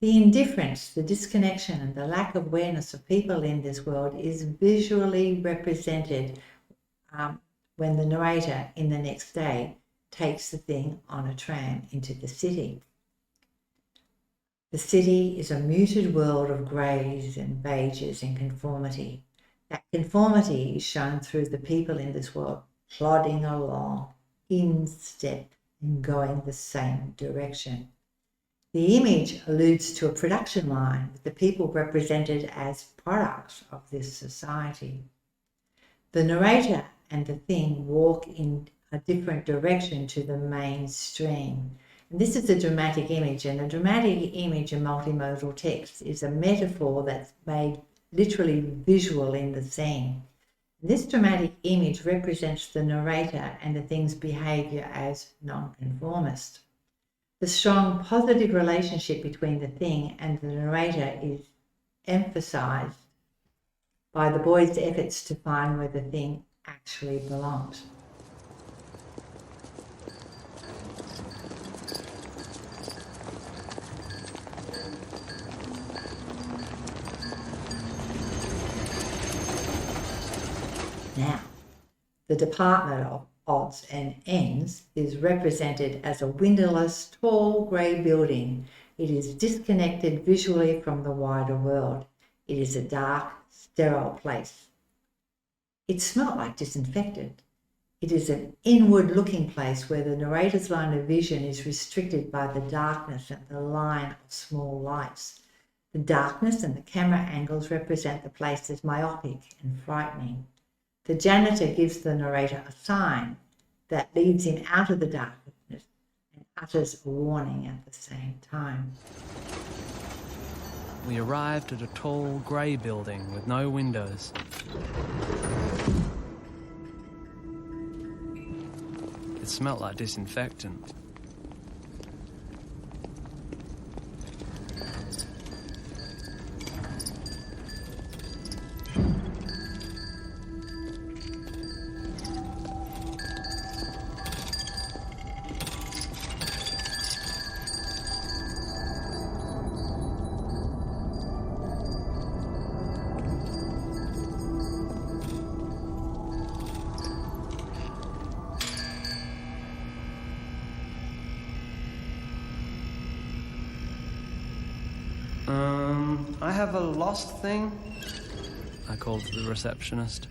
The indifference, the disconnection, and the lack of awareness of people in this world is visually represented when the narrator in the next day takes the thing on a tram into the city. The city is a muted world of greys and beiges and conformity. That conformity is shown through the people in this world plodding along in step and going the same direction. The image alludes to a production line with the people represented as products of this society. The narrator and the thing walk in a different direction to the mainstream. And this is a dramatic image, and a dramatic image in multimodal text is a metaphor that's made literally visual in the scene. This dramatic image represents the narrator and the thing's behaviour as nonconformist. The strong positive relationship between the thing and the narrator is emphasised by the boy's efforts to find where the thing actually belongs. Now, the Department of Odds and Ends is represented as a windowless, tall, grey building. It is disconnected visually from the wider world. It is a dark, sterile place. It smelt like disinfectant. It is an inward-looking place where the narrator's line of vision is restricted by the darkness and the line of small lights. The darkness and the camera angles represent the place as myopic and frightening. The janitor gives the narrator a sign that leads him out of the darkness and utters a warning at the same time. We arrived at a tall, grey building with no windows. It smelt like disinfectant. I have a lost thing, I called the receptionist.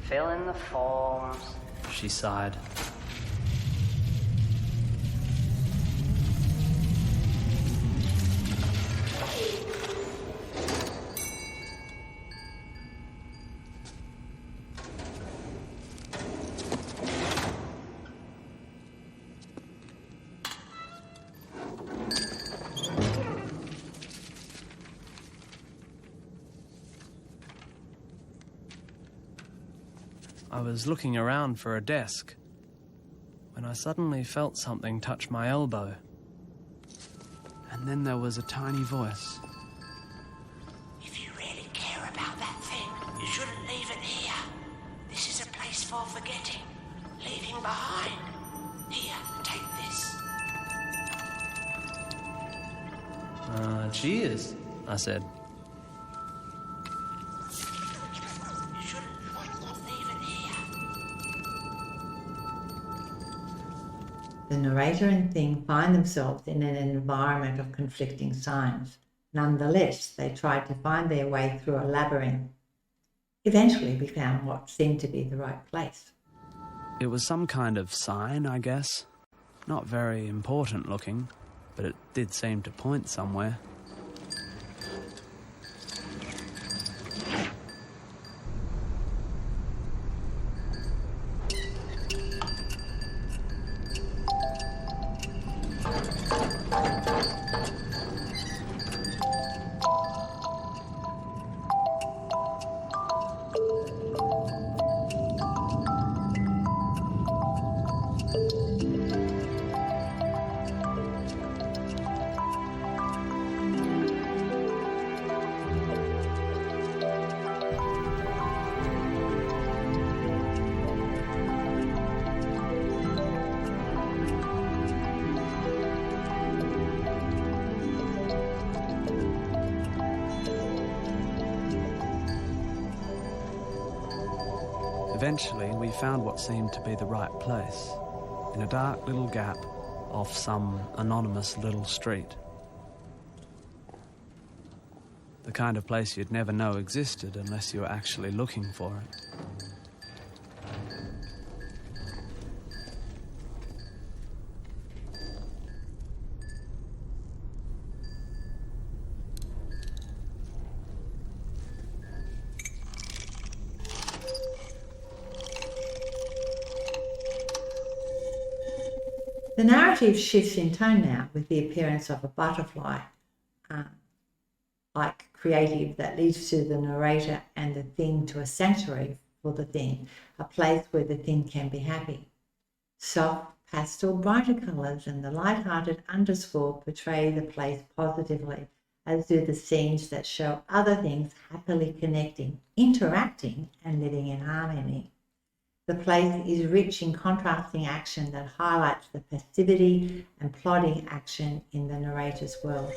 Fill in the forms. She sighed. I was looking around for a desk when I suddenly felt something touch my elbow. And then there was a tiny voice. If you really care about that thing, you shouldn't leave it here. This is a place for forgetting, leaving behind. Here, take this. Cheers, I said. The narrator and thing find themselves in an environment of conflicting signs. Nonetheless, they tried to find their way through a labyrinth. Eventually, we found what seemed to be the right place. It was some kind of sign, I guess. Not very important looking, but it did seem to point somewhere. Eventually, we found what seemed to be the right place, in a dark little gap off some anonymous little street. The kind of place you'd never know existed unless you were actually looking for it. The narrative shifts in tone now with the appearance of a butterfly, like creative, that leads to the narrator and the thing to a sanctuary for the thing, a place where the thing can be happy. Soft, pastel, brighter colours and the light-hearted underscore portray the place positively, as do the scenes that show other things happily connecting, interacting and living in harmony. The place is rich in contrasting action that highlights the passivity and plodding action in the narrator's world.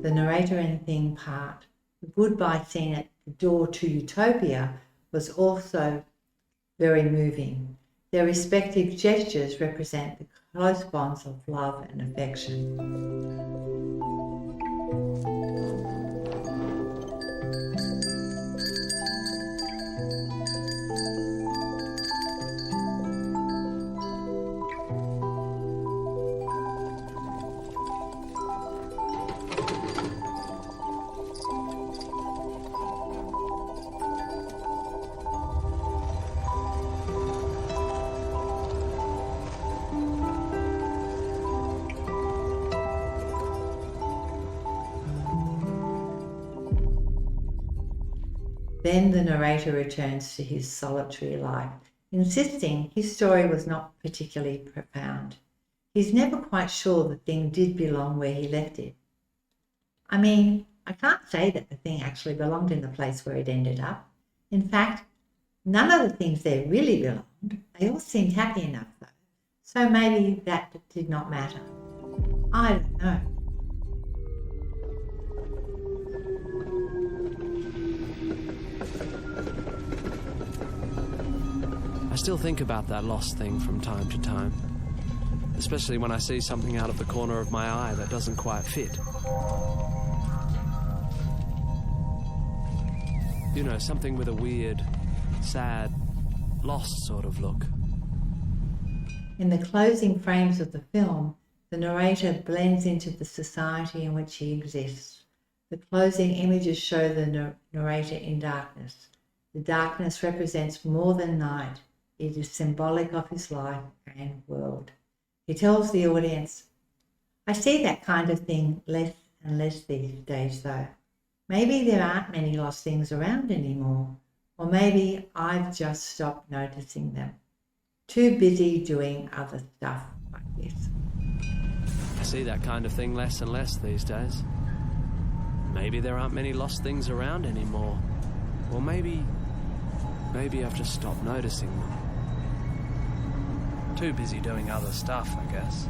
The narrator and thing part. The goodbye scene at the door to Utopia was also very moving. Their respective gestures represent the close bonds of love and affection. Then the narrator returns to his solitary life, insisting his story was not particularly profound. He's never quite sure the thing did belong where he left it. I mean, I can't say that the thing actually belonged in the place where it ended up. In fact, none of the things there really belonged. They all seemed happy enough though. So maybe that did not matter. I don't know. I still think about that lost thing from time to time, especially when I see something out of the corner of my eye that doesn't quite fit. You know, something with a weird, sad, lost sort of look. In the closing frames of the film, the narrator blends into the society in which he exists. The closing images show the narrator in darkness. The darkness represents more than night. It is symbolic of his life and world. He tells the audience, I see that kind of thing less and less these days though. Maybe there aren't many lost things around anymore, or maybe I've just stopped noticing them. Too busy doing other stuff like this. I see that kind of thing less and less these days. Maybe there aren't many lost things around anymore. Or maybe I've just stopped noticing them. Too busy doing other stuff, I guess.